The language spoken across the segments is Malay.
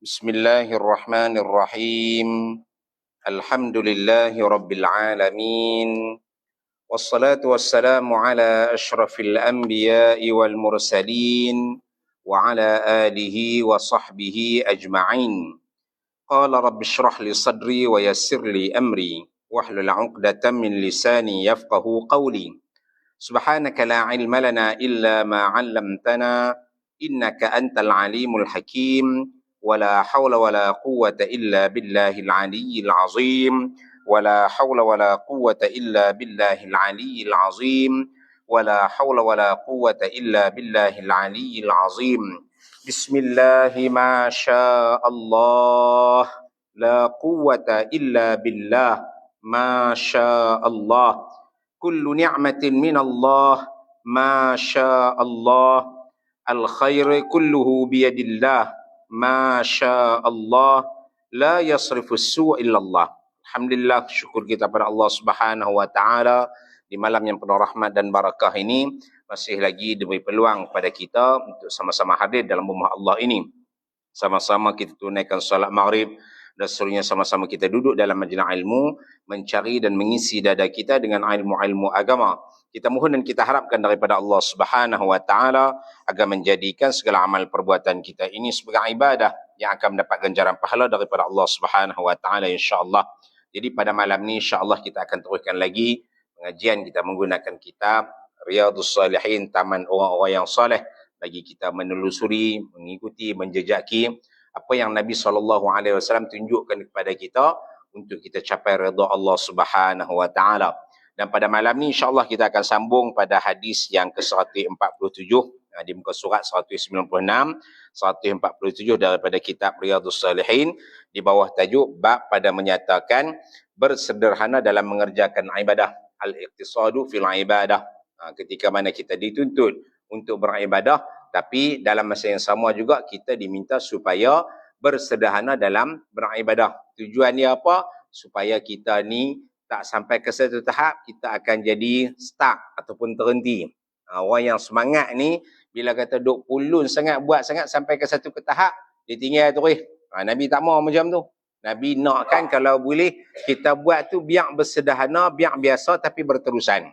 Bismillahirrahmanirrahim. Alhamdulillahi rabbil alamin. Wassalatu wassalamu ala asyrafil anbiya'i wal mursalin wa ala alihi wa sahbihi ajma'in. Qala rabbi shrah li sadri wa yassir li amri wahlul 'uqdatam min lisani yafqahu qawli. Subhanaka la ilma lana illa ma 'allamtana innaka antal alimul hakim. ولا حول ولا قوة إلا بالله العلي العظيم ولا حول ولا قوة إلا بالله العلي العظيم ولا حول ولا قوة إلا بالله العلي العظيم بسم الله ما شاء الله لا قوة إلا بالله ما شاء الله كل نعمة من الله ما شاء الله الخير كله بيد الله Masya Allah, la yasrifus su' illallah. Alhamdulillah, syukur kita pada Allah Subhanahu wa taala di malam yang penuh rahmat dan barakah ini masih lagi diberi peluang kepada kita untuk sama-sama hadir dalam rumah Allah ini. Sama-sama kita tunaikan solat maghrib dan seterusnya sama-sama kita duduk dalam majlis ilmu, mencari dan mengisi dada kita dengan ilmu-ilmu agama. Kita mohon dan kita harapkan daripada Allah Subhanahu wa taala agar menjadikan segala amal perbuatan kita ini sebagai ibadah yang akan mendapat ganjaran pahala daripada Allah Subhanahu wa taala insya-Allah. Jadi pada malam ni insya-Allah kita akan teruskan lagi pengajian kita menggunakan kitab Riyadhus Shalihin, taman orang-orang yang soleh, bagi kita menelusuri, mengikuti, menjejaki apa yang Nabi SAW tunjukkan kepada kita untuk kita capai redha Allah Subhanahu wa taala. Dan pada malam ni insya-Allah kita akan sambung pada hadis yang ke-147 di muka surat 196, 147 daripada kitab Riyadhus Shalihin di bawah tajuk bab pada menyatakan bersederhana dalam mengerjakan ibadah, al-iqtisadu fil ibadah. Ketika mana kita dituntut untuk beribadah, tapi dalam masa yang sama juga kita diminta supaya bersederhana dalam beribadah. Tujuannya apa? Supaya kita ni tak sampai ke satu tahap kita akan jadi stuck ataupun terhenti. Orang yang semangat ni bila kata duk pulun sangat, buat sangat sampai ke satu tahap, dia tinggal terus. Nabi tak mau macam tu. Nabi nakkan kalau boleh kita buat tu biar bersederhana, biar biasa tapi berterusan.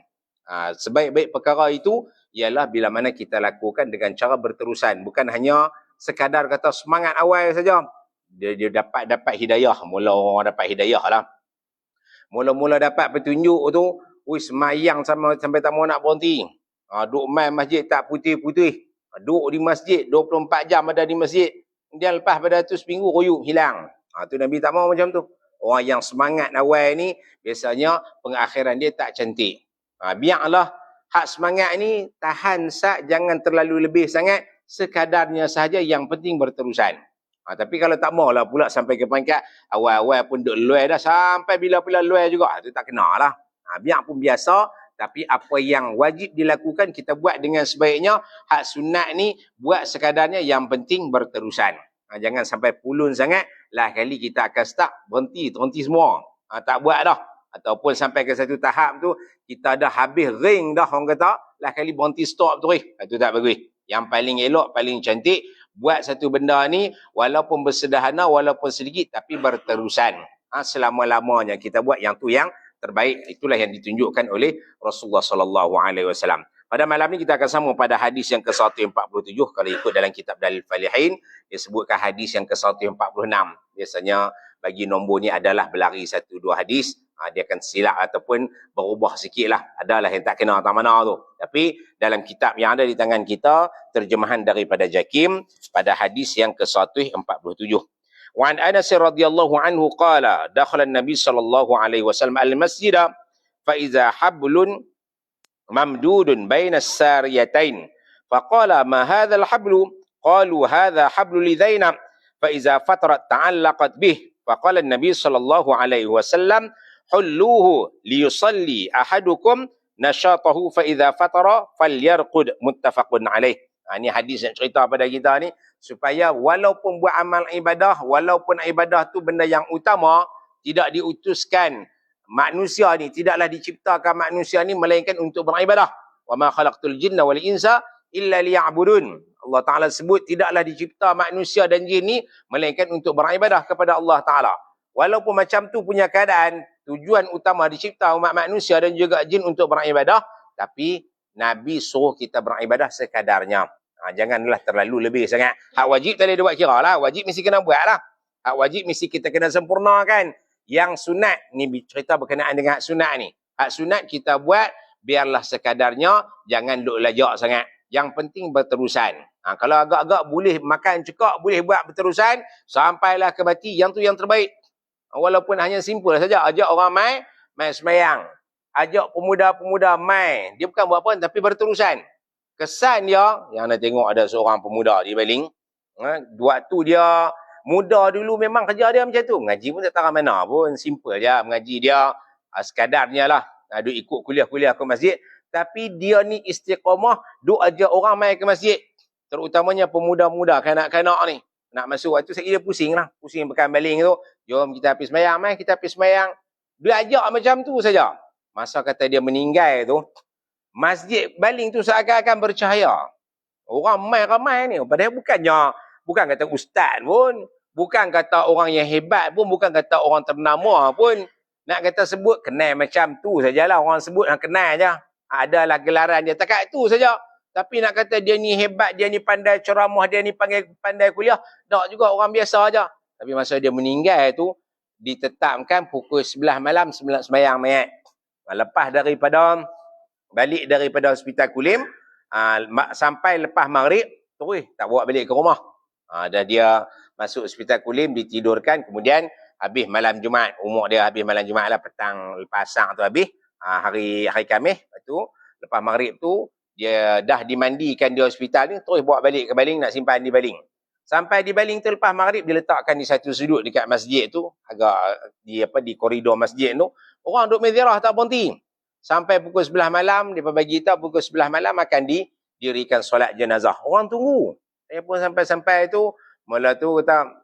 Sebaik-baik perkara itu ialah bila mana kita lakukan dengan cara berterusan, bukan hanya sekadar kata semangat awal saja. Dia dapat hidayah, mula orang dapat hidayah lah. Mula-mula dapat petunjuk tu, semayang sampai tak mau nak berhenti. Duk main masjid tak putih-putih. Duk di masjid 24 jam ada di masjid. Dia lepas pada tu seminggu royuk hilang. Tu Nabi tak mau macam tu. Orang yang semangat awal ni biasanya pengakhiran dia tak cantik. Biarlah hak semangat ni tahan sat, jangan terlalu lebih sangat, sekadarnya sahaja, yang penting berterusan. Tapi kalau tak maulah pula sampai ke peringkat awal-awal pun duk luai dah, sampai bila-bila luai juga, tu tak kena lah. Biar pun biasa, tapi apa yang wajib dilakukan kita buat dengan sebaiknya. Hak sunat ni buat sekadarnya, yang penting berterusan. Jangan sampai pulun sangat, lah kali kita akan start, terhenti semua. Tak buat dah. Ataupun sampai ke satu tahap tu, kita dah habis ring dah, orang kata, lah kali berhenti stop terus. Itu tak bagus. Yang paling elok, paling cantik, buat satu benda ni walaupun bersederhana, walaupun sedikit, tapi berterusan. Selama-lamanya kita buat yang tu yang terbaik. Itulah yang ditunjukkan oleh Rasulullah SAW. Pada malam ni kita akan sambung pada hadis yang ke-147. Kalau ikut dalam kitab Dalil Falihin, dia sebutkan hadis yang ke-146. Biasanya bagi nombor ni adalah berlari 1-2 hadis. Dia akan silap ataupun berubah sikit lah. Adalah yang tak kena tak mana tu. Tapi dalam kitab yang ada di tangan kita, terjemahan daripada Jakim pada hadis yang ke-147. Wa an Anas radhiyallahu anhu qala dakhala an-nabi sallallahu alaihi wasallam al-masjid fa iza hablun mamdudun baina as-sariyatain faqala ma hadha al-hablu qalu hadha hablu li Zainab fa iza fatarat ta'allaqat bih faqala an-nabi sallallahu alaihi wasallam hulluhu liyusalli ahadukum nashatahu fa idza fatara falyarqud, muttafaqun alaih. Ini hadis yang cerita pada kita ni supaya walaupun buat amal ibadah, walaupun ibadah tu benda yang utama, tidak diutuskan manusia ni, tidaklah diciptakan manusia ni melainkan untuk beribadah. Wa ma khalaqtul jinna wal insa illa liya'budun. Allah Ta'ala sebut tidaklah dicipta manusia dan jin ni melainkan untuk beribadah kepada Allah Ta'ala. Walaupun macam tu punya keadaan, tujuan utama dicipta umat manusia dan juga jin untuk beribadah, tapi Nabi suruh kita beribadah sekadarnya. Janganlah terlalu lebih sangat. Hak wajib tak boleh buat kira lah. Wajib mesti kena buat lah. Hak wajib mesti kita kena sempurnakan. Yang sunat, ni cerita berkenaan dengan hak sunat ni. Hak sunat kita buat, biarlah sekadarnya, jangan duk lajak sangat. Yang penting berterusan. Kalau agak-agak boleh makan cukup, boleh buat berterusan, sampailah ke mati, yang tu yang terbaik. Walaupun hanya simple saja, ajak orang mai semayang. Ajak pemuda-pemuda mai. Dia bukan buat apa, tapi berterusan. Kesan dia, yang nak tengok ada seorang pemuda di Baling. Waktu dia muda dulu memang kerja dia macam tu. Mengaji pun tak tahu mana pun. Simple je mengaji dia. Sekadarnya lah. Duk ikut kuliah-kuliah ke masjid. Tapi dia ni istiqamah. Duk ajak orang mai ke masjid. Terutamanya pemuda-pemuda, kanak-kanak ni. Nak masuk waktu saya dia pusing lah. Pusing pekan Baling tu. Jom kita pergi semayang. Mai kita pergi semayang. Dia ajak macam tu saja. Masa kata dia meninggal tu. Masjid Baling tu seakan-akan bercahaya. Orang mai ramai ni. Padahal bukan kata ustaz pun. Bukan kata orang yang hebat pun. Bukan kata orang ternama pun. Nak kata sebut, kenal macam tu sajalah. Orang sebut, kenal je. Adalah gelaran dia. Takat tu saja. Tapi nak kata dia ni hebat, dia ni pandai ceramah, dia ni pandai kuliah. Tak juga, orang biasa aja. Tapi masa dia meninggal tu, ditetapkan pukul 11 malam semayang mayat. Lepas balik daripada hospital Kulim, sampai lepas maghrib, terus tak bawa balik ke rumah. Dah dia masuk hospital Kulim, ditidurkan, kemudian habis malam Jumaat. Umur dia habis malam Jumaat lah, petang lepas asar tu habis. Hari Khamis, tu lepas maghrib tu, dia dah dimandikan di hospital ni, terus bawa balik ke Baling, nak simpan di Baling. Sampai di Baling tu lepas maghrib, diletakkan di satu sudut dekat masjid tu, agak di koridor masjid tu. Orang duduk menziarah tak berhenti. Sampai pukul 11 malam, dia bagi tahu pukul 11 malam akan didirikan solat jenazah. Orang tunggu. Saya pun sampai tu, mula tu kata,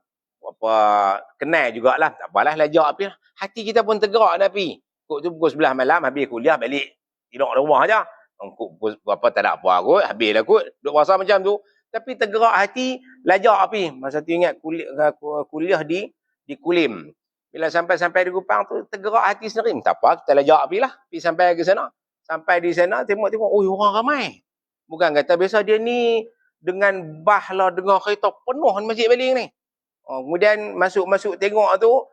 kenal jugalah. Tak apalah, lajak api lah. Hati kita pun tergerak nak pergi. Kok tu pukul 11 malam, habis kuliah, balik. Tidur di rumah je. Apa tak ada apa kot. Habis lah kot. Duduk rasa macam tu. Tapi tergerak hati, lajak api. Masa tu ingat kuliah di Kulim. Bila sampai di Kupang tu, tergerak hati sendiri. Tak apa, kita lajak api lah. Pergi sampai ke sana. Sampai di sana, tengok-tengok, orang ramai. Bukan kata biasa dia ni, dengan bah lah, dengan kereta penuh Masjid Baling ni. Kemudian masuk tengok tu,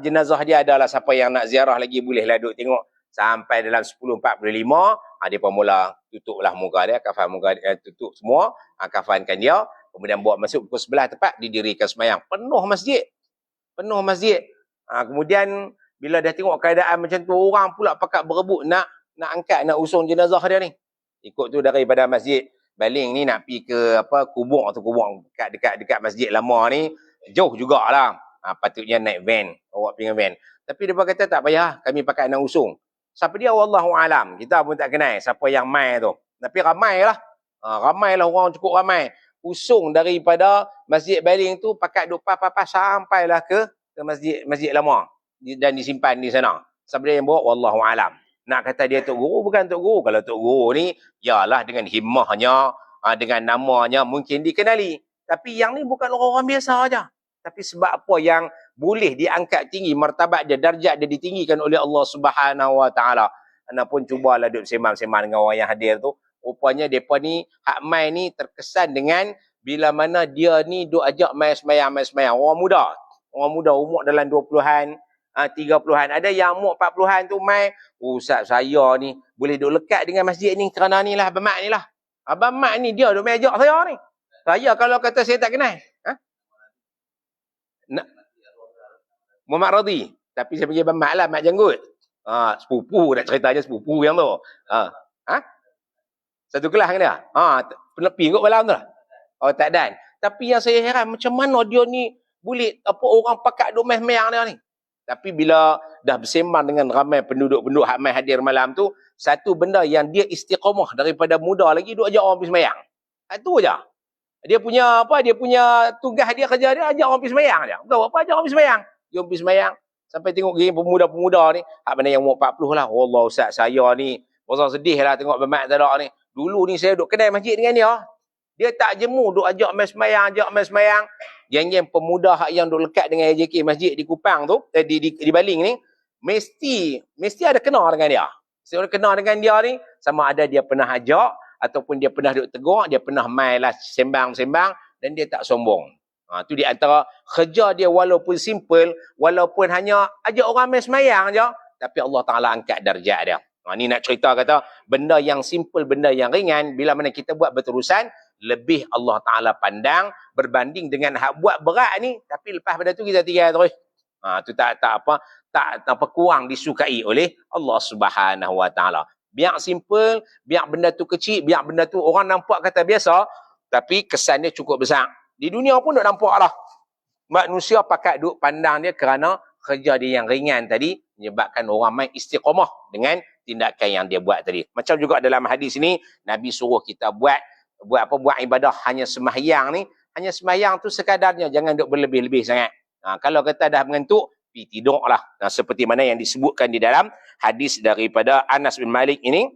jenazah dia adalah siapa yang nak ziarah lagi, bolehlah duduk tengok. Sampai dalam 10.45, dia pun mula tutuplah muka dia, kafan muka dia, tutup semua, kafankan dia. Kemudian bawa masuk pukul 11 tepat, didirikan semayang. Penuh masjid. Kemudian bila dah tengok keadaan macam tu, orang pula pakat berebut nak angkat, nak usung jenazah dia ni. Ikut tu daripada Masjid Baling ni nak pergi ke kubur dekat masjid lama ni, jauh jugalah. Patutnya naik van, bawa pergi van. Tapi dia kata tak payah, kami pakat nak usung. Siapa dia, wallahu alam. Kita pun tak kenal siapa yang mai tu. Tapi ramailah. Ramailah orang, cukup ramai. Usung daripada Masjid Baling tu pakat duk pas sampailah ke masjid lama dan disimpan di sana. Siapa dia yang bawa, wallahu alam. Nak kata dia Tok Guru, bukan Tok Guru. Kalau Tok Guru ni, yalah dengan himmahnya, dengan namanya mungkin dikenali. Tapi yang ni bukan orang-orang biasa aja. Tapi sebab apa yang boleh diangkat tinggi martabat dia, darjat dia ditinggikan oleh Allah Subhanahu Wa Taala. Anda pun cubalah duduk sembang-sembang dengan orang yang hadir tu. Rupanya depa ni, hak mai ni terkesan dengan bila mana dia ni duk ajak mai semayang. Orang muda umur dalam 20-an, 30-an. Ada yang umur 40-an tu mai, Ustaz saya ni boleh duk lekat dengan masjid ni kerana ni lah Abang Mat ni lah. Abang Mat ni dia duk mai ajak saya ni. Saya kalau kata saya tak kenal. Muhammad Radhi. Tapi saya panggil Abang Mat lah, Mat Janggut. Sepupu, nak cerita je sepupu yang tu. Satu kelas dengan dia. Penepi kot malam tu lah. Tak dan. Tapi yang saya heran, macam mana dia ni boleh, orang pakat duk main dia ni. Tapi bila dah bersembang dengan ramai penduduk-penduduk hak mai hadir malam tu, satu benda yang dia istiqamah daripada muda lagi, duk ajak orang pergi sembahyang. Itu je. Dia punya tugas dia, kerja dia, ajak orang pergi sembahyang je. Bukan apa, ajak orang pergi sembahyang. Jom pergi sembahyang. Sampai tengok geng pemuda-pemuda ni, hak mana yang umur 40 lah. Allah Ustaz saya ni, rasa sedih lah tengok bermat tak ada ni. Dulu ni saya duk kedai masjid dengan dia. Dia tak jemu duk ajak mai sembahyang. Geng-geng pemuda hak yang duk lekat dengan AJK masjid di Kupang tu, di Baling ni, mesti ada kena dengan dia. Mesti ada kena dengan dia ni, sama ada dia pernah ajak ataupun dia pernah duk tegur, dia pernah mai lah sembang-sembang dan dia tak sombong. Tu di antara kerja dia, walaupun simple, walaupun hanya ajak orang mai sembahyang je, tapi Allah Taala angkat darjat dia. Ni nak cerita kata benda yang simple, benda yang ringan, bila mana kita buat berterusan, lebih Allah Ta'ala pandang berbanding dengan hak buat berat ni, tapi lepas pada tu kita tinggal terus. Tu tak apa kurang disukai oleh Allah Subhanahu Wa Ta'ala. Biar simple, biar benda tu kecil, biar benda tu orang nampak kata biasa, tapi kesan dia cukup besar. Di dunia pun nak nampak lah. Manusia pakat duk pandang dia kerana kerja dia yang ringan tadi menyebabkan orang main istiqamah dengan tindakan yang dia buat tadi. Macam juga dalam hadis ni, Nabi suruh kita buat ibadah hanya sembahyang ni, hanya sembahyang tu sekadarnya, jangan duk berlebih-lebih sangat. Kalau kita dah mengantuk, pergi tidurlah. Seperti mana yang disebutkan di dalam hadis daripada Anas bin Malik ini,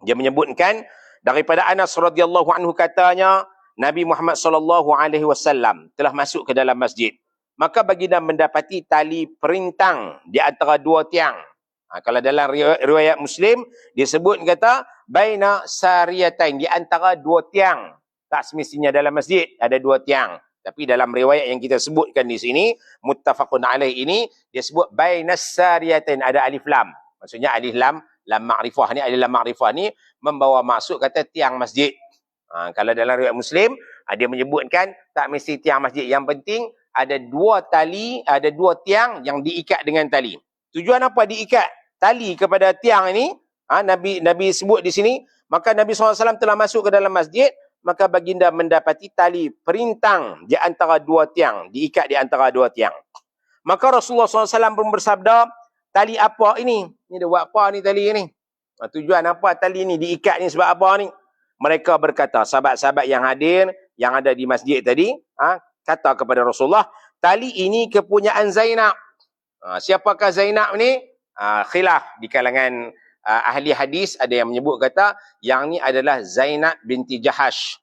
dia menyebutkan daripada Anas radhiyallahu anhu katanya, Nabi Muhammad sallallahu alaihi wasallam telah masuk ke dalam masjid. Maka baginda mendapati tali perintang di antara dua tiang. Kalau dalam riwayat Muslim disebut kata baina sariyatain, di antara dua tiang. Tak semestinya dalam masjid ada dua tiang, tapi dalam riwayat yang kita sebutkan di sini muttafaqun alaih ini dia sebut baina sariyatain, ada alif lam. Maksudnya alif lam ma'rifah ni, alif lam ma'rifah ni membawa maksud kata tiang masjid. Kalau dalam riwayat Muslim dia menyebutkan tak mesti tiang masjid, yang penting ada dua tali, ada dua tiang yang diikat dengan tali. Tujuan apa diikat tali kepada tiang ini? Nabi sebut di sini, maka Nabi SAW telah masuk ke dalam masjid, maka baginda mendapati tali perintang di antara dua tiang, diikat di antara dua tiang. Maka Rasulullah SAW pun bersabda, tali apa ini? Ini dia buat apa ni tali ini? Tujuan apa tali ini diikat ni, sebab apa ni? Mereka berkata, sahabat-sahabat yang hadir, yang ada di masjid tadi, kata kepada Rasulullah, tali ini kepunyaan Zainab. Siapakah Zainab ni? Khilaf di kalangan ahli hadis, ada yang menyebut kata yang ni adalah Zainab binti Jahash.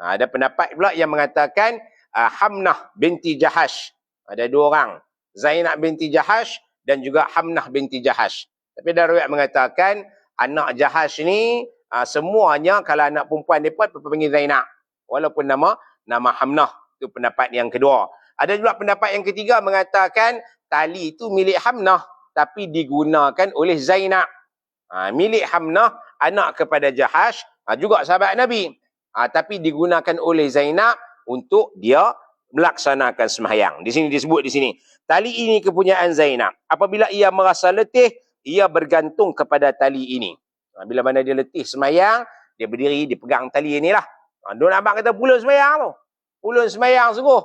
Ada pendapat pula yang mengatakan Hamnah binti Jahash. Ada dua orang, Zainab binti Jahash dan juga Hamnah binti Jahash. Tapi ada riwayat mengatakan anak Jahash ni semuanya kalau anak perempuan mereka panggil Zainab, walaupun nama Hamnah. Itu pendapat yang kedua. Ada juga pendapat yang ketiga mengatakan tali itu milik Hamnah tapi digunakan oleh Zainab. Milik Hamnah, anak kepada Jahash, juga sahabat Nabi. Tapi digunakan oleh Zainab untuk dia melaksanakan sembahyang. Di sini disebut di sini, tali ini kepunyaan Zainab. Apabila ia merasa letih, ia bergantung kepada tali ini. Bila mana dia letih sembahyang, dia berdiri, dia pegang tali inilah. Dia nampak kata pulun sembahyang tu. Pulun sembahyang sungguh.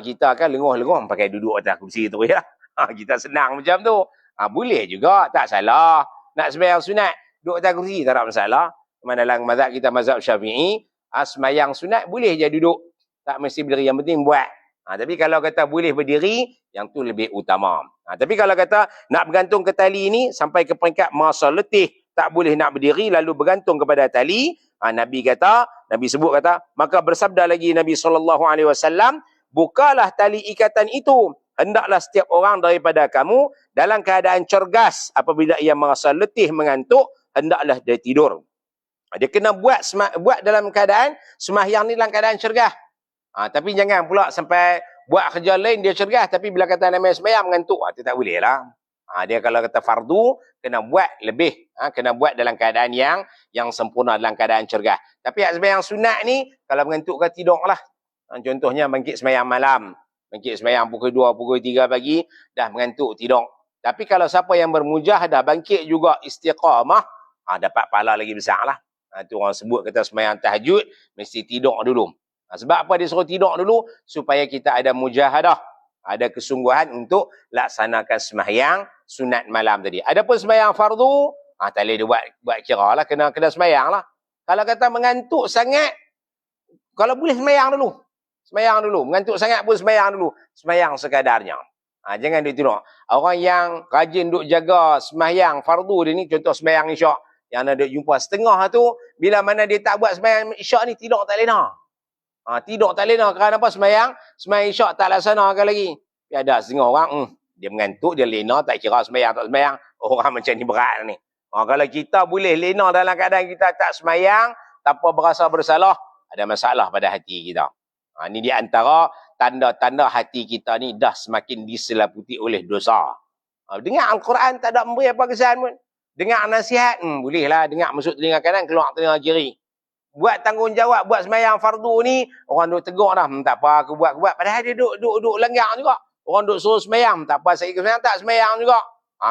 Kita kan lenguh-lenguh pakai duduk atas kursi tu ya. Kita senang macam tu. Boleh juga, tak salah. Nak sembahyang sunat, duduk atas kursi tak ada masalah. Mana dalam mazhab kita, mazhab Syafi'i, sembahyang sunat boleh je duduk. Tak mesti berdiri, yang penting buat. Tapi kalau kata boleh berdiri, yang tu lebih utama. Tapi kalau kata nak bergantung ke tali ini sampai ke peringkat masa letih, tak boleh nak berdiri lalu bergantung kepada tali, Nabi sebut kata, maka bersabda lagi Nabi SAW, bukalah tali ikatan itu. Hendaklah setiap orang daripada kamu dalam keadaan cergas. Apabila ia merasa letih, mengantuk, hendaklah dia tidur. Dia kena buat dalam keadaan sembahyang ni dalam keadaan cergas. Tapi jangan pula sampai buat kerja lain dia cergas, tapi bila kata namanya sembahyang mengantuk, itu tak boleh lah. Dia kalau kata fardu, kena buat lebih. Kena buat dalam keadaan yang sempurna, dalam keadaan cergas. Tapi sembahyang sunat ni, kalau mengantuk kan tidur lah. Contohnya bangkit sembahyang malam. Bangkit sembahyang pukul 2, pukul 3 pagi, dah mengantuk, tidur. Tapi kalau siapa yang bermujahadah, bangkit juga istiqamah, dapat pahala lagi besar lah. Itu orang sebut kata sembahyang tahajud, mesti tidur dulu. Sebab apa dia suruh tidur dulu? Supaya kita ada mujahadah, ada kesungguhan untuk laksanakan sembahyang sunat malam tadi. Adapun sembahyang fardu, tak boleh dia buat kira lah, kena sembahyang lah. Kalau kata mengantuk sangat, kalau boleh sembahyang dulu. Sembahyang dulu. Mengantuk sangat pun sembahyang dulu. Sembahyang sekadarnya. Jangan dia tidur. Orang yang rajin duk jaga sembahyang fardu dia ni, contoh sembahyang isyak, yang ada jumpa setengah tu, bila mana dia tak buat sembahyang isyak ni, tidur tak lena. Tidur tak lena kerana apa? Semayang isyak tak laksanakan lagi. Ada setengah orang, dia mengantuk, dia lena, tak kira semayang tak semayang. Orang macam ni berat ni. Kalau kita boleh lena dalam keadaan kita tak semayang, tanpa berasa bersalah, ada masalah pada hati kita. Ini di antara tanda-tanda hati kita ni dah semakin diselaputi oleh dosa. Dengar Al-Quran tak ada memberi apa kesan pun. Dengar nasihat, bolehlah dengar masuk telinga kanan, keluar telinga kiri. Buat tanggungjawab, buat semayang fardu ni, orang duk tegur dah, tak apa aku buat. Padahal dia duk langgar juga. Orang duk suruh semayang, tak apa saya ikut semayang, tak semayang juga.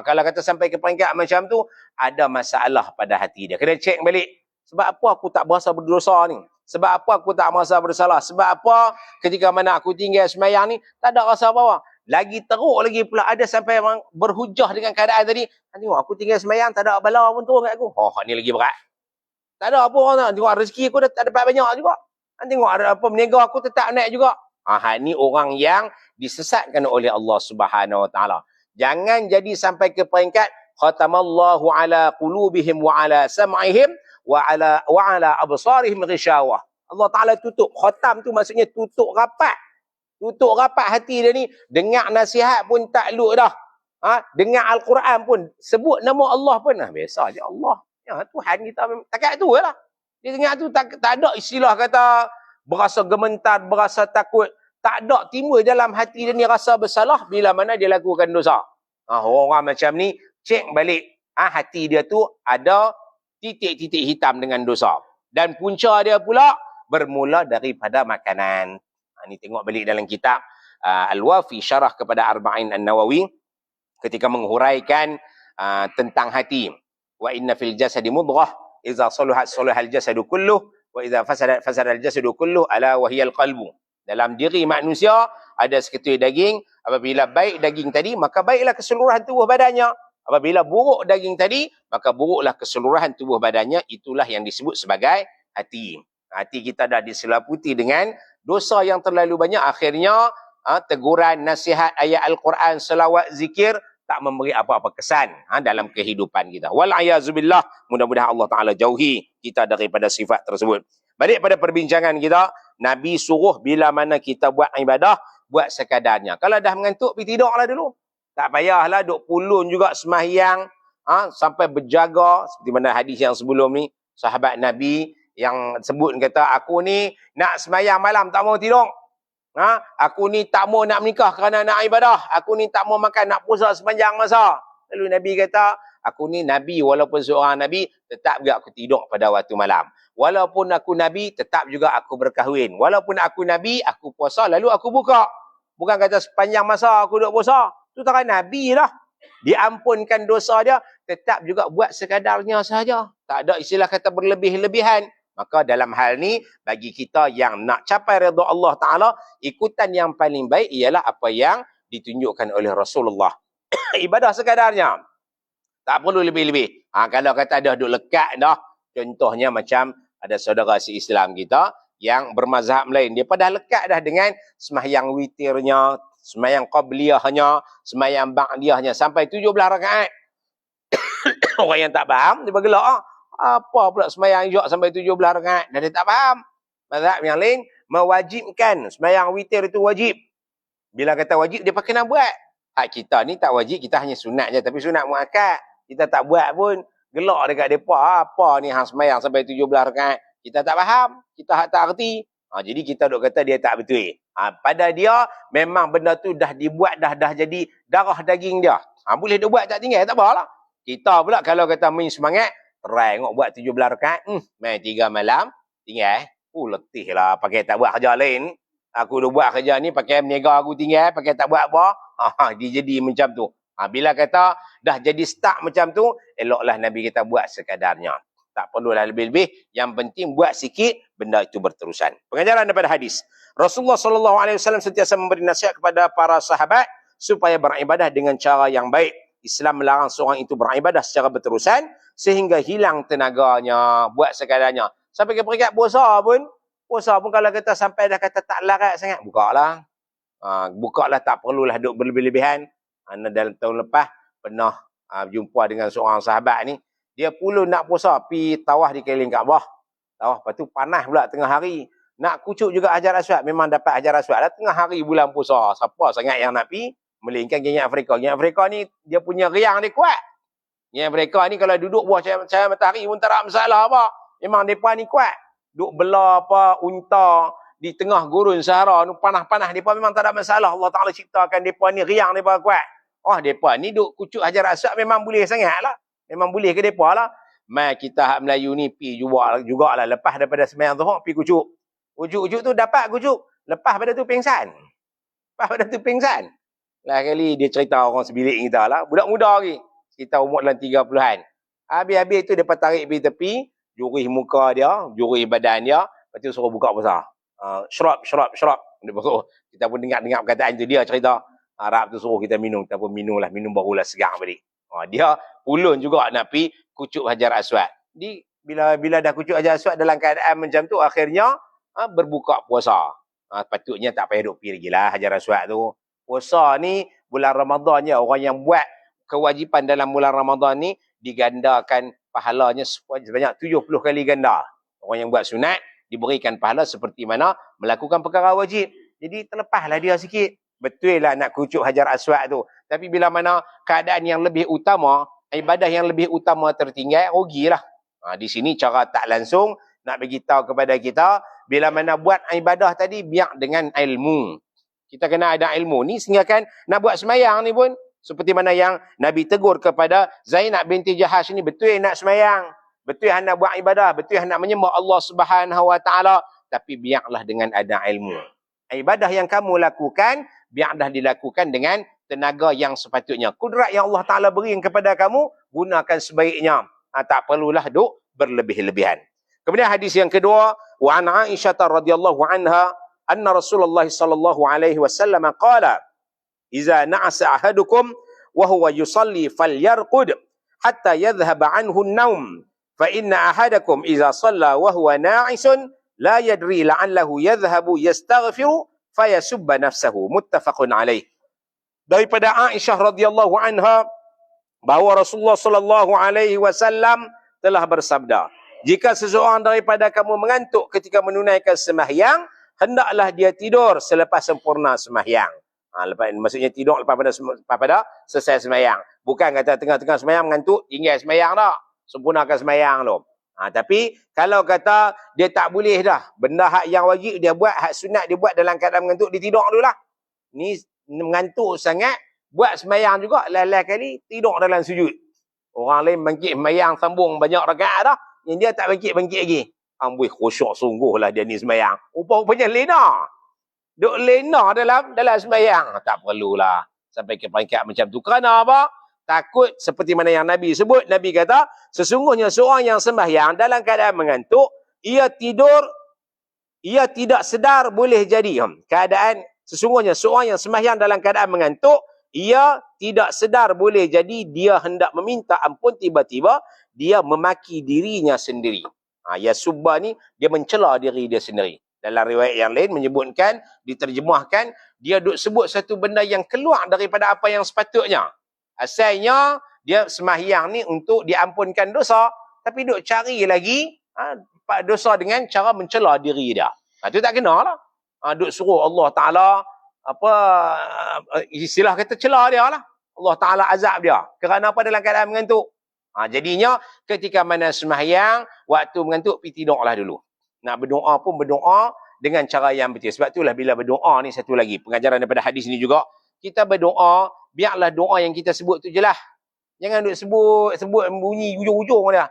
Kalau kata sampai ke peringkat macam tu, ada masalah pada hati dia. Kena cek balik. Sebab apa aku tak berasa berdosa ni? Sebab apa aku tak merasa bersalah? Sebab apa ketika mana aku tinggal semayang ni, tak ada rasa apa-apa? Lagi teruk lagi pula ada sampai orang berhujah dengan keadaan tadi. Tengok aku tinggal semayang, tak ada bala pun turun kat aku. Ni lagi berat. Tak ada apa orang nak. Tengok rezeki aku dah tak dapat banyak juga. Tengok ada apa meniaga aku tetap naik juga. Ni orang yang disesatkan oleh Allah Subhanahu Wa Taala. Jangan jadi sampai ke peringkat khatamallahu ala qulubihim wa ala sam'ihim wa ala absarihim ghishawah. Allah Taala tutup. Khatam tu maksudnya tutup rapat. Tutup rapat hati dia ni. Dengar nasihat pun tak elok dah. Dengar Al-Quran pun sebut nama Allah pun biasa je Allah. Ya, Tuhan kita takat tu lah. Dia dengar tu tak ada istilah kata berasa gementar, berasa takut. Tak ada timbul dalam hati dia ni rasa bersalah bila mana dia lakukan dosa. Orang macam ni cek balik. Hati dia tu ada titik-titik hitam dengan dosa. Dan punca dia pula bermula daripada makanan. Ni tengok balik dalam kitab Al-Wafi syarah kepada Arba'in An-Nawawi ketika menghuraikan tentang hati. Wa inna fil jasadi mudghah idza salahat salahal jasadu kulluh wa idza fasadat jasadu kulluh ala wa hiya al-qalbu. Dalam diri manusia ada seketul daging. Apabila baik daging tadi, maka baiklah keseluruhan tubuh badannya. Apabila buruk daging tadi, maka buruklah keseluruhan tubuh badannya. Itulah yang disebut sebagai hati. Hati kita dah diselaputi dengan dosa yang terlalu banyak. Akhirnya teguran, nasihat, ayat Al-Quran, selawat, zikir tak memberi apa-apa kesan dalam kehidupan kita. Wal'ayazubillah. Mudah-mudahan Allah Ta'ala jauhi kita daripada sifat tersebut. Balik pada perbincangan kita, Nabi suruh bila mana kita buat ibadah, buat sekadarnya. Kalau dah mengantuk, pergi tidurlah dulu. Tak payahlah duk pulun juga semahyang sampai berjaga. Seperti mana hadis yang sebelum ni, sahabat Nabi yang sebut kata, aku ni nak semayang malam, tak mau tidur. Aku ni tak mau nak menikah kerana nak ibadah. Aku ni tak mau makan, nak puasa sepanjang masa. Lalu Nabi kata, aku ni Nabi walaupun seorang Nabi, tetap juga aku tidur pada waktu malam. Walaupun aku Nabi, tetap juga aku berkahwin. Walaupun aku Nabi, aku puasa, lalu aku buka. Bukan kata sepanjang masa aku duduk puasa. Itu tak Nabi lah. Diampunkan dosa dia, tetap juga buat sekadarnya sahaja. Tak ada istilah kata berlebih-lebihan. Maka dalam hal ni, bagi kita yang nak capai redha Allah Ta'ala, ikutan yang paling baik ialah apa yang ditunjukkan oleh Rasulullah. Ibadah sekadarnya. Tak perlu lebih-lebih. Kalau kata dah duduk lekat dah, contohnya macam ada saudara si-Islam kita yang bermazhab lain. Dia pada lekat dah dengan semahyang witirnya, semahyang qabliyahnya, semahyang ba'diyahnya sampai 17 rakaat. Orang yang tak faham, dia bergelak. Apa pula semayang isyak sampai 17 rakaat? Dan dia tak faham. Mazhab yang lain mewajibkan semayang witir itu wajib. Bila kata wajib, dia pakai nak buat. Hak kita ni tak wajib, kita hanya sunat je. Tapi sunat muakkad. Kita tak buat pun. Gelak dekat mereka. Apa ni hang semayang sampai 17 rakaat? Kita tak faham. Kita tak erti. Jadi kita duk kata dia tak betul. Pada dia, memang benda tu dah dibuat, dah jadi darah daging dia. Boleh dia buat tak tinggal, tak apalah. Kita pula kalau kata main semangat, try tengok buat 17 rakaat. Main 3 malam, tinggal. Letih lah, pakai tak buat kerja lain. Aku dah buat kerja ni, pakai meniaga aku tinggal, pakai tak buat apa. Dia jadi macam tu. Bila kata dah jadi start macam tu, eloklah Nabi kita buat sekadarnya. Tak perlulah lebih-lebih. Yang penting buat sikit, benda itu berterusan. Pengajaran daripada hadis. Rasulullah SAW sentiasa memberi nasihat kepada para sahabat supaya beribadah dengan cara yang baik. Islam melarang seorang itu beribadah secara berterusan sehingga hilang tenaganya, buat sekadarnya. Sampai ke peringkat puasa pun kalau kata sampai dah kata tak larat sangat, bukalah. Bukalah, tak perlulah duk berlebih-lebihan. Dalam tahun lepas pernah jumpa dengan seorang sahabat ni, dia puluh nak puasa, pi tawaf di keliling Kaabah. Tawaf, lepas tu panas pula tengah hari. Nak kucuk juga Hajar Aswad, memang dapat Hajar Aswad lah tengah hari bulan puasa. Siapa sangat yang nak pi? Melainkan geng Afrika. Geng Afrika ni dia punya riang dia kuat. Geng Afrika ni kalau duduk buah cahaya matahari pun tak ada masalah apa. Memang depa ni kuat. Duk bela apa unta di tengah gurun Sahara nu panas-panas, depa memang tak ada masalah. Allah Taala ciptakan depa ni riang depa kuat. Oh depa ni duk kucuk Hajar Aswad memang boleh sangatlah. Memang boleh ke depa lah. Mai kita hak Melayu ni pi jugalah lepas daripada sembahyang Zuhur pi kucuk. Ujuk-ujuk tu dapat kucuk. Lepas pada tu pingsan. Lah kali dia cerita orang sebilik kita lah. Budak muda lagi. Sekitar umur dalam 30-an. Habis-habis tu dia tarik pergi tepi. Jurih muka dia. Jurih badan dia. Lepas tu suruh buka puasa. Syurab. Kita pun dengar perkataan tu. Dia cerita. Arab tu suruh kita minum. Kita pun minum lah. Minum barulah segar balik. Dia ulun juga nak pergi kucuk Hajar Aswad. Bila dah kucuk Hajar Aswad dalam keadaan macam tu. Akhirnya berbuka puasa. Patutnya tak payah duk pergi lagi lah Hajar Aswad tu. Puasa ni bulan Ramadan je. Orang yang buat kewajipan dalam bulan Ramadan ni digandakan pahalanya sebanyak 70 kali ganda. Orang yang buat sunat diberikan pahala seperti mana melakukan perkara wajib. Jadi terlepaslah dia sikit. Betul lah nak kucuk Hajar Aswad tu. Tapi bila mana keadaan yang lebih utama, ibadah yang lebih utama tertinggal, rugilah. Di sini cara tak langsung nak bagi tahu kepada kita, bila mana buat ibadah tadi, biar dengan ilmu. Kita kena ada ilmu. Ni sehingga kan nak buat semayang ni pun, seperti mana yang Nabi tegur kepada Zainab binti Jahash ni, betul nak semayang, betul nak buat ibadah, betul nak menyembah Allah Subhanahu Wa Taala, tapi biarlah dengan ada ilmu. Ibadah yang kamu lakukan, biarlah dilakukan dengan tenaga yang sepatutnya. Kudrat yang Allah Ta'ala beri kepada kamu, gunakan sebaiknya. Tak perlulah duk berlebih-lebihan. Kemudian hadis yang kedua, wa an Aisyah radhiyallahu anha anna Rasulullah sallallahu alaihi wasallam qala idza na'asa ahadukum wa huwa yusalli falyarqud hatta yadhhab anhu an-nawm fa inna ahadakum idza shalla wa huwa na'isun la yadri la'allahu yadhhabu yastaghfiru fayasubba nafsahu. Muttafaqun alaih. Daripada Aisyah radhiyallahu anha bahawa Rasulullah sallallahu alaihi wasallam telah bersabda, jika seseorang daripada kamu mengantuk ketika menunaikan sembahyang, hendaklah dia tidur selepas sempurna sembahyang. Maksudnya tidur lepas pada selesai sembahyang. Bukan kata tengah-tengah sembahyang mengantuk, tinggal sembahyang tak. Sempurnakan sembahyang tu. Tapi kalau kata dia tak boleh dah, benda hak yang wajib dia buat, hak sunat dia buat dalam keadaan mengantuk, dia tidur dulu lah. Ni mengantuk sangat, buat sembahyang juga, lain-lain kali tidur dalam sujud. Orang lain bangkit sembahyang sambung banyak rakaat dah, yang dia tak bangkit-bangkit lagi. Amboi khusyuk sungguh lah dia ni sembahyang. Rupa-rupanya lena. Duk lena dalam sembahyang. Tak perlulah sampai ke peringkat macam tu. Kerana apa? Takut seperti mana yang Nabi sebut. Nabi kata, sesungguhnya seorang yang sembahyang dalam keadaan mengantuk, ia tidur, ia tidak sedar boleh jadi. Sesungguhnya seorang yang sembahyang dalam keadaan mengantuk, ia tidak sedar boleh jadi dia hendak meminta ampun, tiba-tiba dia memaki dirinya sendiri. Ya subba ni, dia mencela diri dia sendiri. Dalam riwayat yang lain menyebutkan, diterjemahkan, dia duk sebut satu benda yang keluar daripada apa yang sepatutnya. Asalnya, dia sembahyang ni untuk diampunkan dosa, tapi duk cari lagi dosa dengan cara mencela diri dia. Itu tak kena lah. Duk suruh Allah Ta'ala, istilah kata celah dia lah. Allah Ta'ala azab dia. Kerana apa? Dalam keadaan mengantuk. Jadinya ketika mana sembahyang, waktu mengantuk, pergi tidurlah dulu. Nak berdoa pun berdoa dengan cara yang betul. Sebab itulah bila berdoa ni satu lagi, pengajaran daripada hadis ni juga, kita berdoa, biarlah doa yang kita sebut tu je lah. Jangan duk sebut bunyi ujung-ujung dia.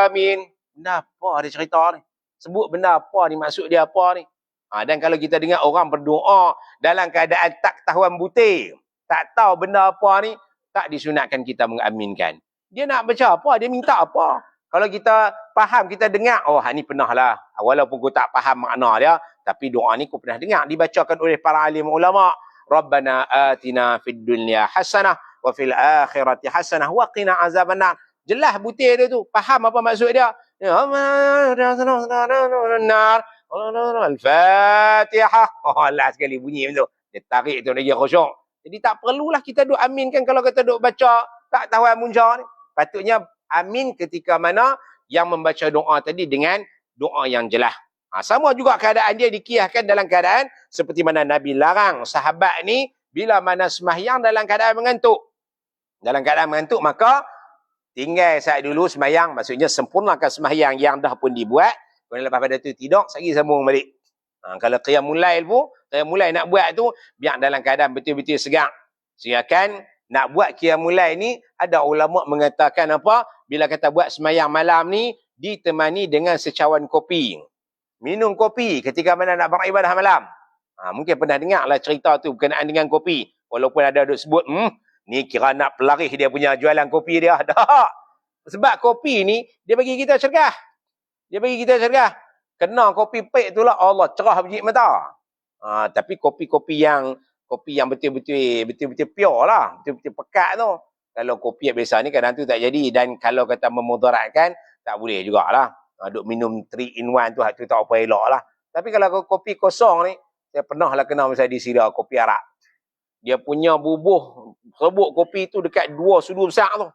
Amin. Benda apa dia cerita ni? Sebut benda apa ni, maksud dia apa ni? Dan kalau kita dengar orang berdoa dalam keadaan tak ketahuan butir, tak tahu benda apa ni, tak disunatkan kita mengaminkan. Dia nak baca apa, dia minta apa. Kalau kita faham, kita dengar, oh ni pernah lah. Walaupun kau tak faham makna dia, tapi doa ni kau pernah dengar. Dibacakan oleh para alim ulama. Rabbana atina fid dunya hasanah, wa fil akhirati hasanah, wa qina azabannar. Jelas butir dia tu. Faham apa maksud dia. Al-Fatihah. Oh, last sekali bunyi macam tu. Dia tarik tu lagi khusyuk. Jadi tak perlulah kita duk aminkan kalau kita duk baca tak tahu muncar ni. Patutnya amin ketika mana yang membaca doa tadi dengan doa yang jelas. Sama juga keadaan dia dikiyahkan dalam keadaan seperti mana Nabi larang sahabat ni bila mana sembahyang dalam keadaan mengantuk. Dalam keadaan mengantuk, maka tinggal saat dulu sembahyang, maksudnya sempurnakan sembahyang yang dah pun dibuat. Kemudian lepas pada tu tidur, lagi sambung balik. Kalau qiyamul lail pun, qiyamul lail nak buat tu, biar dalam keadaan betul-betul segar. Silakan nak buat qiyamul lail ni, ada ulama mengatakan apa? Bila kata buat sembahyang malam ni, ditemani dengan secawan kopi. Minum kopi ketika mana nak beribadah malam. Mungkin pernah dengar lah cerita tu berkenaan dengan kopi. Walaupun ada duk sebut, ni kira nak pelaris dia punya jualan kopi dia. Tak. Sebab kopi ni, dia bagi kita cergah. Dia bagi kita cergah. Kena kopi pek tu lah, Allah cerah biji mata. Tapi kopi-kopi yang betul-betul pure lah. Betul-betul pekat tu. Kalau kopi yang biasa ni kadang tu tak jadi. Dan kalau kata memudaratkan, tak boleh jugalah. Duk minum 3 in 1 tu, tu tak apa elok lah. Tapi kalau kopi kosong ni, saya pernah lah kena misalnya di Syria, kopi Arab. Dia punya bubuh rebuk kopi tu dekat 2 sudu besar tu.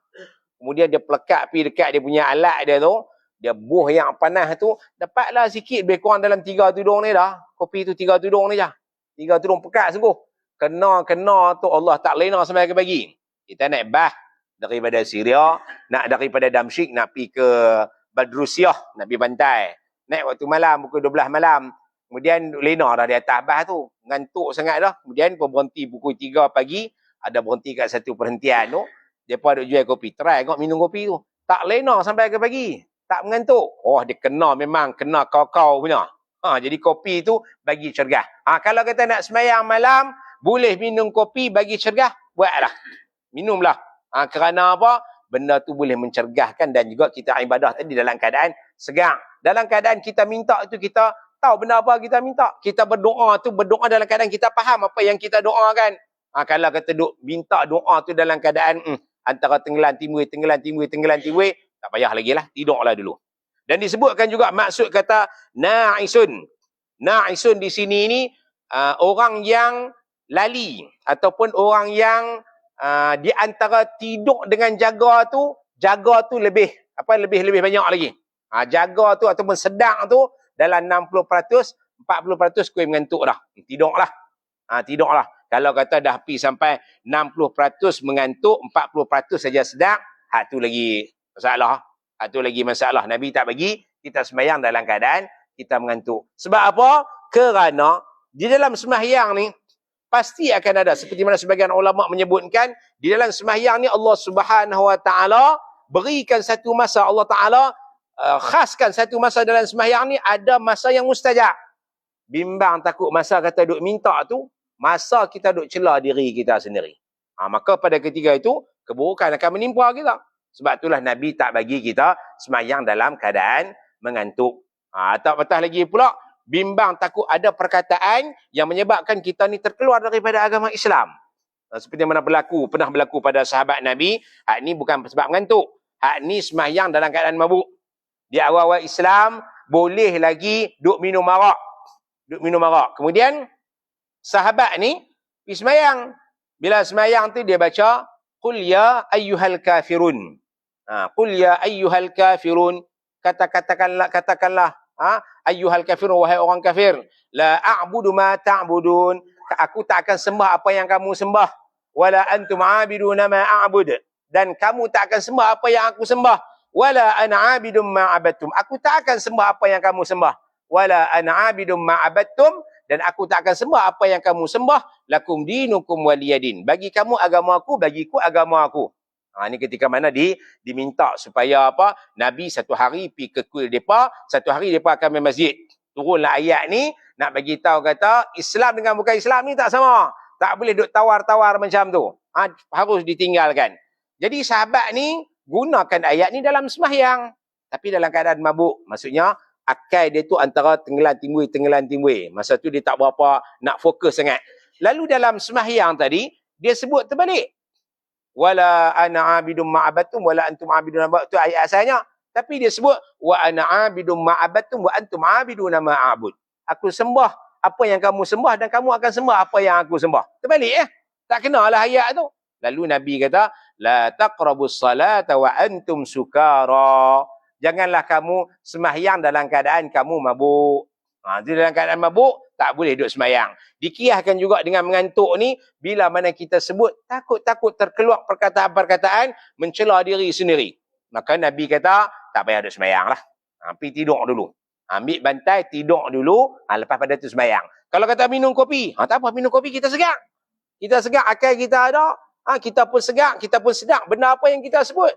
Kemudian dia pelekat pergi dekat dia punya alat dia tu. Dia buh yang panas tu. Dapatlah sikit lebih kurang dalam 3 tudung ni dah. Kopi tu 3 tudung ni je. 3 tudung pekat sungguh. Kena tu Allah tak lena sampai ke pagi. Kita naik bah daripada Syria. Nak daripada Damsyik nak pergi ke Badrusiah. Nak pergi pantai. Naik waktu malam pukul 12 malam. Kemudian lena dah di atas bah tu. Ngantuk sangat dah. Kemudian berhenti pukul 3 pagi. Ada berhenti kat satu perhentian tu. Mereka duk jual kopi. Try tengok minum kopi tu. Tak lena sampai ke pagi. Tak mengantuk. Oh, dia memang kena kau-kau punya. Jadi kopi tu bagi cergah. Kalau kita nak sembahyang malam, boleh minum kopi bagi cergah, buatlah. Minumlah. Kerana apa? Benda tu boleh mencergahkan dan juga kita ibadah tadi dalam keadaan segar. Dalam keadaan kita minta itu, kita tahu benda apa kita minta. Kita berdoa dalam keadaan kita faham apa yang kita doakan. Kalau kita minta doa tu dalam keadaan antara tenggelam timbul, tak payah lagi lah, tidurlah dulu. Dan disebutkan juga maksud kata na'isun. Na'isun di sini ni orang yang lali ataupun orang yang di antara tidur dengan jaga tu lebih banyak lagi. Jaga tu ataupun sedang tu dalam 60%, 40% kuih mengantuk dah. Tidurlah. Tidurlah. Kalau kata dah pergi sampai 60% mengantuk, 40% saja sedang, tu lagi masalah. Itu lagi masalah. Nabi tak bagi kita sembahyang dalam keadaan kita mengantuk. Sebab apa? Kerana di dalam sembahyang ni pasti akan ada, seperti mana sebagian ulama menyebutkan, di dalam sembahyang ni Allah Subhanahu Wa Taala berikan satu masa, Allah Taala khaskan satu masa dalam sembahyang ni, ada masa yang mustajab. Bimbang takut masa kata duk minta tu, masa kita duk celah diri kita sendiri. Maka pada ketika itu keburukan akan menimpa kita. Sebab itulah Nabi tak bagi kita sembahyang dalam keadaan mengantuk. Tak patah lagi pula, bimbang takut ada perkataan yang menyebabkan kita ni terkeluar daripada agama Islam. Seperti mana pernah berlaku pada sahabat Nabi. Hak ni bukan sebab mengantuk. Hak ni sembahyang dalam keadaan mabuk. Di awal-awal Islam, boleh lagi duk minum arak. Kemudian, sahabat ni pergi sembahyang. Bila sembahyang tu dia baca, Qul ya ayyuhal kafirun. Qul ya ayyuhal kafirun. Katakanlah. Ayyuhal kafirun, wahai orang kafir. La a'budu ma ta'budun. Aku tak akan sembah apa yang kamu sembah. Wala antum a'biduna ma a'bud. Dan kamu tak akan sembah apa yang aku sembah. Wala ana 'abidum ma 'abadtum. Aku tak akan sembah apa yang kamu sembah. Wala ana 'abidum ma 'abadtum. Dan aku tak akan sembah apa yang kamu sembah. Lakum dinukum waliyadin. Bagi kamu agama aku, bagiku agama aku. Ini ketika mana diminta supaya apa? Nabi satu hari pergi ke kuil mereka, satu hari mereka akan main masjid. Turunlah ayat ni, nak bagi tahu kata, Islam dengan bukan Islam ni tak sama. Tak boleh duk tawar-tawar macam tu. Harus ditinggalkan. Jadi sahabat ni, gunakan ayat ni dalam sembahyang. Tapi dalam keadaan mabuk. Maksudnya, akal dia tu antara tenggelam timbul. Masa tu dia tak berapa nak fokus sangat. Lalu dalam sembahyang tadi, dia sebut terbalik. Wala ana 'abidum ma 'abadtum wala antum 'abidun ma. Itu ayat asalnya. Tapi dia sebut wa ana 'abidum ma 'abadtum wa antum 'abiduna ma a'bud. Aku sembah apa yang kamu sembah dan kamu akan sembah apa yang aku sembah. Terbalik Tak kenalah ayat tu. Lalu Nabi kata, la taqrabus salata wa antum sukara. janganlah kamu sembahyang dalam keadaan kamu mabuk. Dalam keadaan mabuk, tak boleh duduk sembahyang. Dikiyahkan juga dengan mengantuk ni, bila mana kita sebut, takut-takut terkeluar perkataan-perkataan mencela diri sendiri. Maka Nabi kata, tak payah duduk sembahyang lah. Pergi tidur dulu. Ambil bantai, tidur dulu, lepas pada tu sembahyang. Kalau kata minum kopi, tak apa, minum kopi kita segar. Kita segar, akal kita ada, kita pun segar, kita pun sedar benda apa yang kita sebut.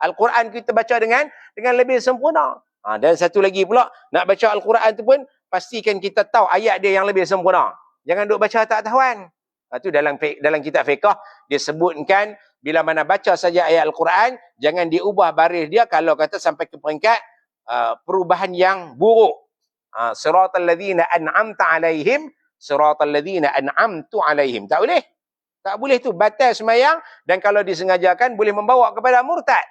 Al-Quran kita baca dengan lebih sempurna. Dan satu lagi pula, nak baca Al-Quran tu pun, pastikan kita tahu ayat dia yang lebih sempurna. Jangan duk baca tak tahuan. Itu dalam kitab fiqh, dia sebutkan, bila mana baca saja ayat Al-Quran, jangan diubah baris dia kalau kata sampai ke peringkat perubahan yang buruk. Siratal ladzina an'amta alaihim, siratal ladzina an'amtu alaihim. Tak boleh. Tak boleh tu, batal sembahyang, dan kalau disengajakan boleh membawa kepada murtad.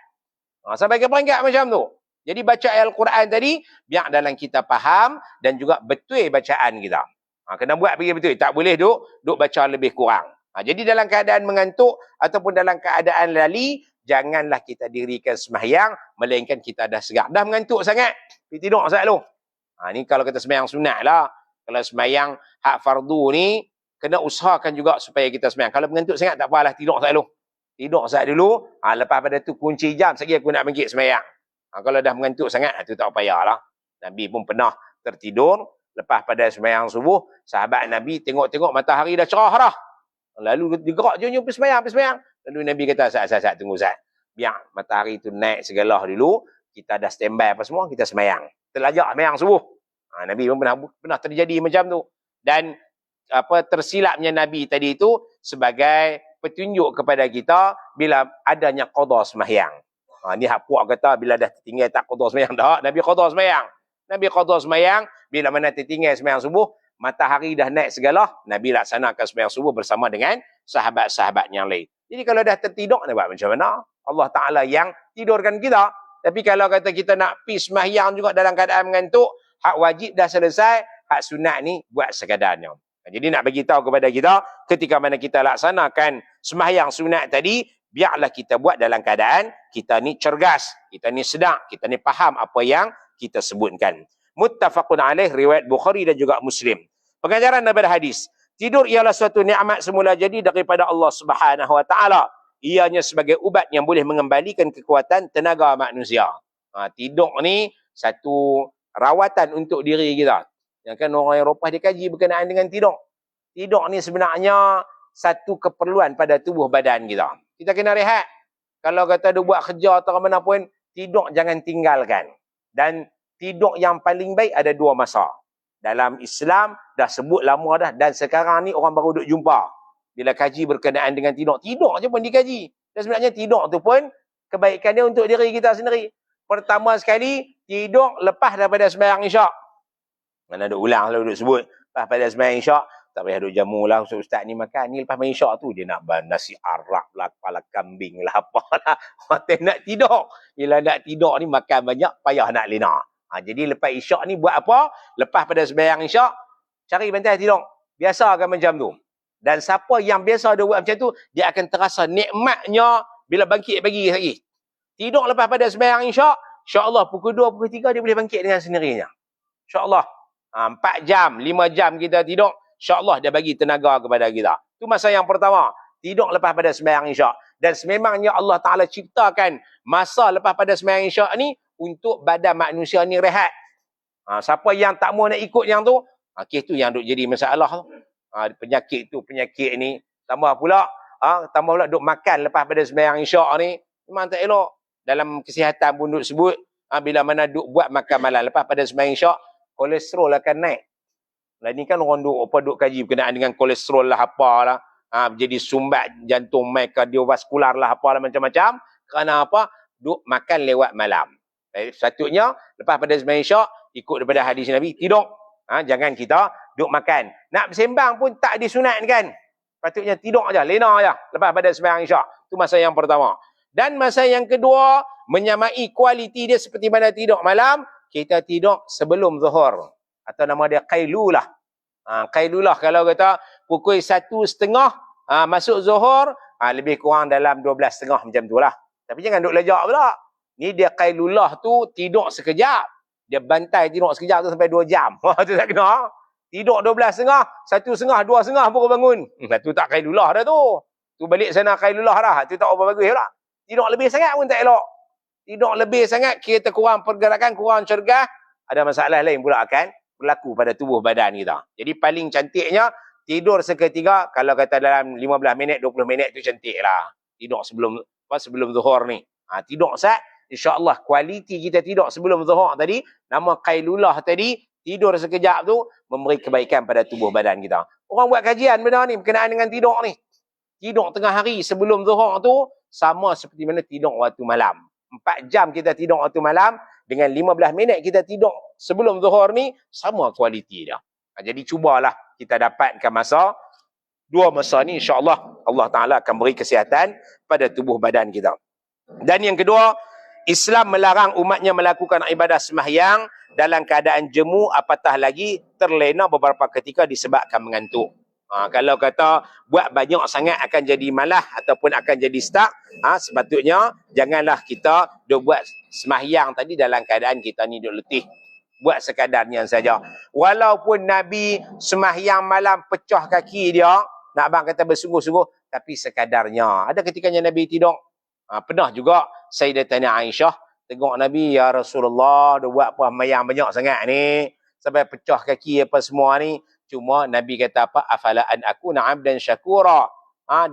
Sampai ke peringkat macam tu. Jadi baca ayat Al-Quran tadi, biar dalam kita faham dan juga betul bacaan kita. Kena buat pergi betul. Tak boleh duk baca lebih kurang. Jadi dalam keadaan mengantuk ataupun dalam keadaan lali, janganlah kita dirikan sembahyang, melainkan kita dah segar. Dah mengantuk sangat, pergi tidur selalu. Ni kalau kita sembahyang sunat lah. Kalau sembahyang hak fardu ni, kena usahakan juga supaya kita sembahyang. Kalau mengantuk sangat, tak apalah, tidur selalu. Tidur saat dulu, lepas pada tu kunci jam, sekali aku nak bangkit sembahyang. Kalau dah mengantuk sangat, tu tak payahlah. Nabi pun pernah tertidur, lepas pada sembahyang subuh, sahabat Nabi tengok-tengok matahari dah cerah dah. Lalu dia gerak, jom pergi sembahyang. Lalu Nabi kata, saat tunggu saat. Biar matahari tu naik segala dulu, kita dah standby apa semua, kita sembahyang. Terlajak sembahyang subuh. Nabi pun pernah terjadi macam tu. Dan tersilapnya Nabi tadi itu sebagai petunjuk kepada kita bila adanya qada sembahyang. Ni hak puak kata bila dah tertinggal tak qada sembahyang dah, Nabi qada sembahyang. Nabi qada sembahyang bila mana tertinggal sembahyang subuh, matahari dah naik segala, Nabi laksanakan sembahyang subuh bersama dengan sahabat-sahabat yang lain. Jadi kalau dah tertidur, nak buat macam mana? Allah Ta'ala yang tidurkan kita. Tapi kalau kata kita nak pergi sembahyang juga dalam keadaan mengantuk, hak wajib dah selesai, hak sunat ni buat sekadarnya. Jadi nak bagi tahu kepada kita, ketika mana kita laksanakan sembahyang sunat tadi, biarlah kita buat dalam keadaan kita ni cergas, kita ni sedar, kita ni faham apa yang kita sebutkan. Muttafaqun alaih, riwayat Bukhari dan juga Muslim. Pengajaran daripada hadis, tidur ialah suatu nikmat semula jadi daripada Allah Subhanahu Wa Taala. Ianya sebagai ubat yang boleh mengembalikan kekuatan tenaga manusia. Tidur ni satu rawatan untuk diri kita. Yang kan orang Eropah dia kaji berkenaan dengan tidur. Tidur ni sebenarnya satu keperluan pada tubuh badan kita. Kita kena rehat. Kalau kata dia buat kerja atau mana pun, tidur jangan tinggalkan. Dan tidur yang paling baik ada dua masa. Dalam Islam dah sebut lama dah, dan sekarang ni orang baru duk jumpa. Bila kaji berkenaan dengan tidur, tidur je pun dikaji. Dan sebenarnya tidur tu pun kebaikan dia untuk diri kita sendiri. Pertama sekali, tidur lepas daripada sembahyang isyak. Mana duk ulang lah duk sebut. Lepas pada sembahyang isyak, tak payah duk jamu lah. Ustaz ni makan ni lepas sembahyang isyak tu, dia nak nasi arak lah, kepala kambing lah, apalah. Orang nak tidur. Bila nak tidur ni makan banyak, payah nak lena. Jadi lepas isyak ni buat apa? Lepas pada sembahyang isyak, cari bantai tidur. Biasa akan macam tu. Dan siapa yang biasa dia buat macam tu, dia akan terasa nikmatnya bila bangkit pagi lagi. Tidur lepas pada sembahyang isyak, insya-Allah pukul 2, pukul 3 dia boleh bangkit dengan sendirinya. Insya-Allah. 4 jam, 5 jam kita tidur, insya-Allah dia bagi tenaga kepada kita. Itu masa yang pertama, tidur lepas pada sembahyang isyak. Dan sememangnya Allah Taala ciptakan masa lepas pada sembahyang isyak ni untuk badan manusia ni rehat. Siapa yang tak mau nak ikut yang tu, kes tu yang duk jadi masalah tu. Penyakit tu, penyakit ni. Tambah pula duk makan lepas pada sembahyang isyak ni, memang tak elok. Dalam kesihatan pun duk sebut, bila mana duk buat makan malam lepas pada sembahyang isyak, kolesterol akan naik. Lah ni kan orang duk kaji berkenaan dengan kolesterol lah, apalah. Jadi sumbat jantung, kardiovaskular lah, apalah macam-macam. Kerana apa? Duk makan lewat malam. Satunya, lepas pada sembahyang isyak, ikut daripada hadis Nabi, tidur. Jangan kita duk makan. Nak bersembang pun tak disunatkan. Patutnya tidur aja, lena aja lepas pada sembahyang isyak. Itu masa yang pertama. Dan masa yang kedua, menyamai kualiti dia seperti mana tidur malam, kita tidur sebelum zuhur. Atau nama dia qailulah. Qailulah kalau kata pukul 1:30 masuk zuhur, lebih kurang dalam 12:30 macam tu lah. Tapi jangan duk lejak pula. Ni dia qailullah tu tidur sekejap. Dia bantai tidur sekejap tu sampai 2 jam. Tu tak kena. Tidur 12.30, 1.30, 2.30 baru bangun. Tu tak qailullah dah tu. Tu balik sana qailullah dah. Tu tak apa bagus pula. Tidur lebih sangat pun tak elok. Tidur lebih sangat, kita kurang pergerakan, kurang cergas, ada masalah lain pula akan berlaku pada tubuh badan kita. Jadi paling cantiknya, tidur seketika, kalau kata dalam 15 minit, 20 minit tu cantik lah. Tidur sebelum zuhur ni. Tidur sat, insyaAllah kualiti kita tidur sebelum zuhur tadi, nama qailullah tadi, tidur sekejap tu, memberi kebaikan pada tubuh badan kita. Orang buat kajian benda ni, berkenaan dengan tidur ni. Tidur tengah hari sebelum zuhur tu, sama seperti mana tidur waktu malam. 4 jam kita tidur waktu malam, dengan 15 minit kita tidur sebelum zuhur ni, sama kualiti dia. Jadi cubalah kita dapatkan masa, 2 masa ni insyaAllah Allah Ta'ala akan beri kesihatan pada tubuh badan kita. Dan yang kedua, Islam melarang umatnya melakukan ibadah sembahyang dalam keadaan jemu, apatah lagi terlena beberapa ketika disebabkan mengantuk. Kalau kata buat banyak sangat akan jadi malah ataupun akan jadi stuck, sepatutnya janganlah kita buat sembahyang tadi dalam keadaan kita ni duk letih. Buat sekadarnya saja. Walaupun Nabi sembahyang malam pecah kaki dia, nak abang kata bersungguh-sungguh, tapi sekadarnya. Ada ketikanya Nabi tidur. Pernah juga Sayyidatina Aisyah tengok Nabi, ya Rasulullah, dia buat apa sembahyang banyak sangat ni, sampai pecah kaki apa semua ni. Cuma Nabi kata apa? Afala an akuna abdan syakura.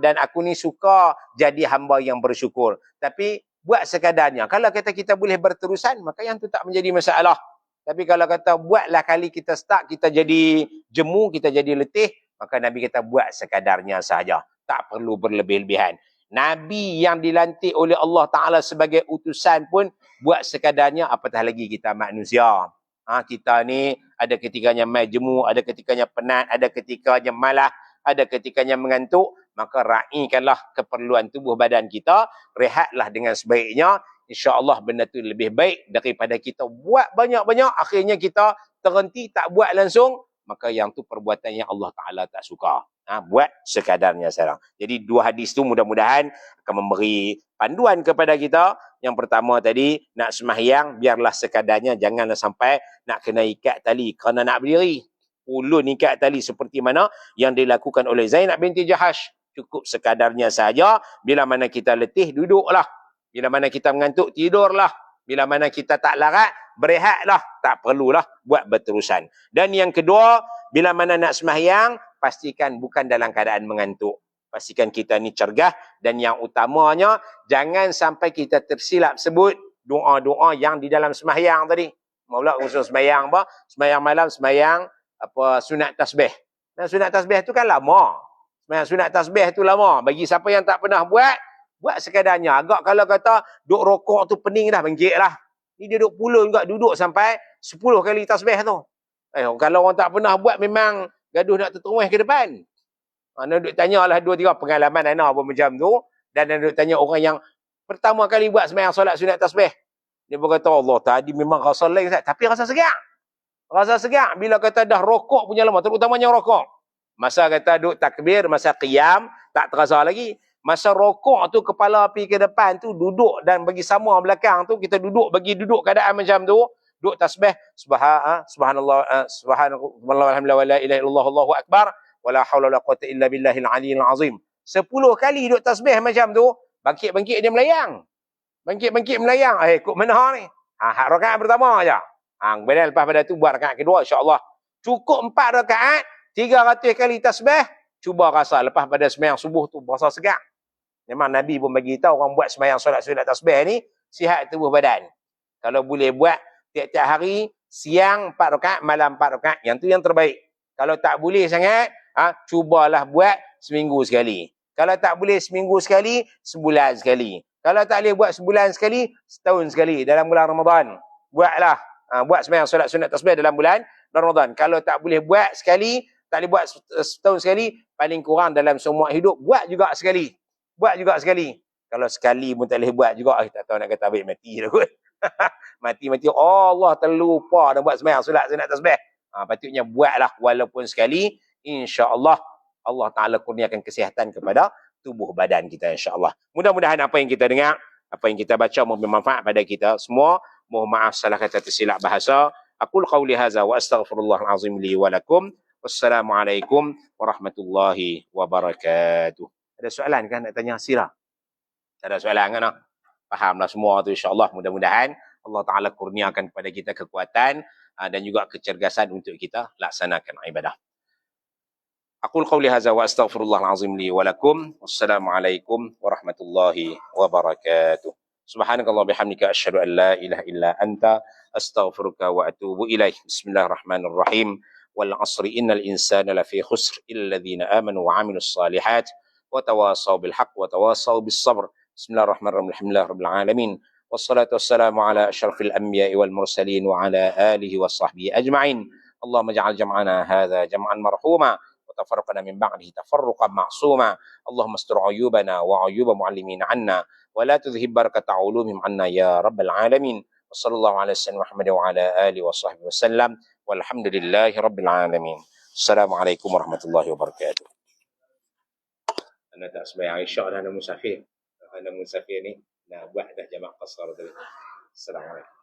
Dan aku ni suka jadi hamba yang bersyukur. Tapi buat sekadarnya. Kalau kata kita boleh berterusan, maka yang tu tak menjadi masalah. Tapi kalau kata buatlah kali kita start, kita jadi jemu, kita jadi letih, maka Nabi kata buat sekadarnya sahaja. Tak perlu berlebih-lebihan. Nabi yang dilantik oleh Allah Ta'ala sebagai utusan pun buat sekadarnya, apatah lagi kita manusia. Kita ni ada ketikanya mai jemu, ada ketikanya penat, ada ketikanya malah, ada ketikanya mengantuk. Maka raikanlah keperluan tubuh badan kita, rehatlah dengan sebaiknya. InsyaAllah benda tu lebih baik daripada kita buat banyak-banyak, akhirnya kita terhenti tak buat langsung, maka yang tu perbuatan yang Allah Ta'ala tak suka. Buat sekadarnya sekarang. Jadi 2 hadis tu mudah-mudahan akan memberi panduan kepada kita. Yang pertama tadi, nak sembahyang biarlah sekadarnya, janganlah sampai nak kena ikat tali kerana nak berdiri. Ulun ikat tali seperti mana yang dilakukan oleh Zainab binti Jahash. Cukup sekadarnya saja. Bila mana kita letih, duduklah. Bila mana kita mengantuk, tidurlah. Bila mana kita tak larat, berehatlah. Tak perlulah buat berterusan. Dan yang kedua, bila mana nak sembahyang, pastikan bukan dalam keadaan mengantuk. Pastikan kita ni cergah. Dan yang utamanya, jangan sampai kita tersilap sebut doa-doa yang di dalam sembahyang tadi. Mula usul sembahyang apa? Sembahyang malam, sembahyang apa sunat tasbih. Dan sunat tasbih tu kan lama. Sembahyang sunat tasbih tu lama. Bagi siapa yang tak pernah buat sekadarnya. Agak kalau kata duk rokok tu pening dah, bangkit lah. Ni dia duk pula juga duduk sampai 10 kali tasbih tu. Kalau orang tak pernah buat memang gaduh nak terteruih ke depan. Anda duk tanyalah 2-3 pengalaman Ana pun macam tu. Dan Anda duk tanya orang yang pertama kali buat sembahyang solat sunat tasbih. Dia berkata, Allah tadi memang rasa lain, tapi rasa segar. Rasa segar bila kata dah rokok punya lama, terutamanya rokok. Masa kata duk takbir, masa qiyam, tak terasa lagi. Masa rokok tu, kepala api ke depan tu, duduk dan bagi sama belakang tu, kita duduk, bagi duduk keadaan macam tu, duduk tasbih, subhanallah, subhanallah, alhamdulillah, wa la ilaha illallah, Allahu akbar, wa la hawla wa la quwwata illa billahil aliyyil azim. 10 kali duduk tasbih macam tu, bangkit-bangkit dia melayang. Bangkit-bangkit melayang. Ikut mana ni? Hak rakaat pertama aja. Kemudian lepas pada tu buat rakaat kedua, insya-Allah. Cukup 4 rakaat, 300 kali tasbih, cuba rasa lepas pada sembahyang subuh tu berasa segar. Memang Nabi pun bagi tahu orang buat sembahyang solat sunat tasbih ni sihat tubuh badan. Kalau boleh buat tiap-tiap hari, siang 4 rakaat, malam 4 rakaat, yang tu yang terbaik. Kalau tak boleh sangat, cubalah buat seminggu sekali. Kalau tak boleh seminggu sekali, sebulan sekali. Kalau tak boleh buat sebulan sekali, setahun sekali dalam bulan Ramadan. Buatlah. Buat sembahyang solat sunat tasbih dalam bulan Ramadan. Kalau tak boleh buat sekali, tak boleh buat setahun sekali, paling kurang dalam semua hidup, buat juga sekali. Buat juga sekali. Kalau sekali pun tak boleh buat juga, tak tahu nak kata baik mati dah kot. Mati-mati, Allah terlupa dah buat sembahyang solat sunat tasbih. Patutnya buatlah walaupun sekali. InsyaAllah Allah Ta'ala kurniakan kesihatan kepada tubuh badan kita, insyaAllah. Mudah-mudahan apa yang kita dengar Apa yang kita baca memberi manfaat pada kita semua. Mohon maaf salah kata tersilap bahasa. Aqul qawli hadza wa astaghfirullahal azim li wa lakum. Wassalamualaikum warahmatullahi wabarakatuh. Ada soalan kan nak tanya sirah? Tak ada soalan kan? Fahamlah semua tu insya-Allah. Mudah-mudahan Allah Taala kurniakan kepada kita kekuatan dan juga kecergasan untuk kita laksanakan ibadah. Aqul qawli hadza wa astaghfirullahal azim li wa lakum. Wassalamualaikum warahmatullahi wabarakatuh. Subhanakallah bihamdika asyhadu an la ilaha illa anta astaghfiruka wa atubu ilaih. Bismillahirrahmanirrahim. Wal 'asri innal insana lafi khusr illa alladziina aamanu wa 'amilus shalihat wa tawassaw bil haqq wa tawassaw bis sabr. Bismillahirrahmanirrahim. Alhamdulillahirabbil alamin. Wassalatu wassalamu ala asyrafil anbiya'i wal mursalin wa ala alihi washabbihi ajma'in. Allahumma ij'al jam'ana hadza jam'an marhuma وتفرقنا من بعده تفرقا معصوما اللهم استر عيوبنا وعيوب معلمين عنا ولا تذهب بركة علومهم عنا يا رب العالمين وصلى الله على سيدنا محمد وعلى آله وصحبه وسلم والحمد لله رب العالمين. السلام عليكم ورحمة الله وبركاته. أنا تأسمع عائشة أنا مسافر ni nak buat dah jamak qasar tadi. Assalamualaikum.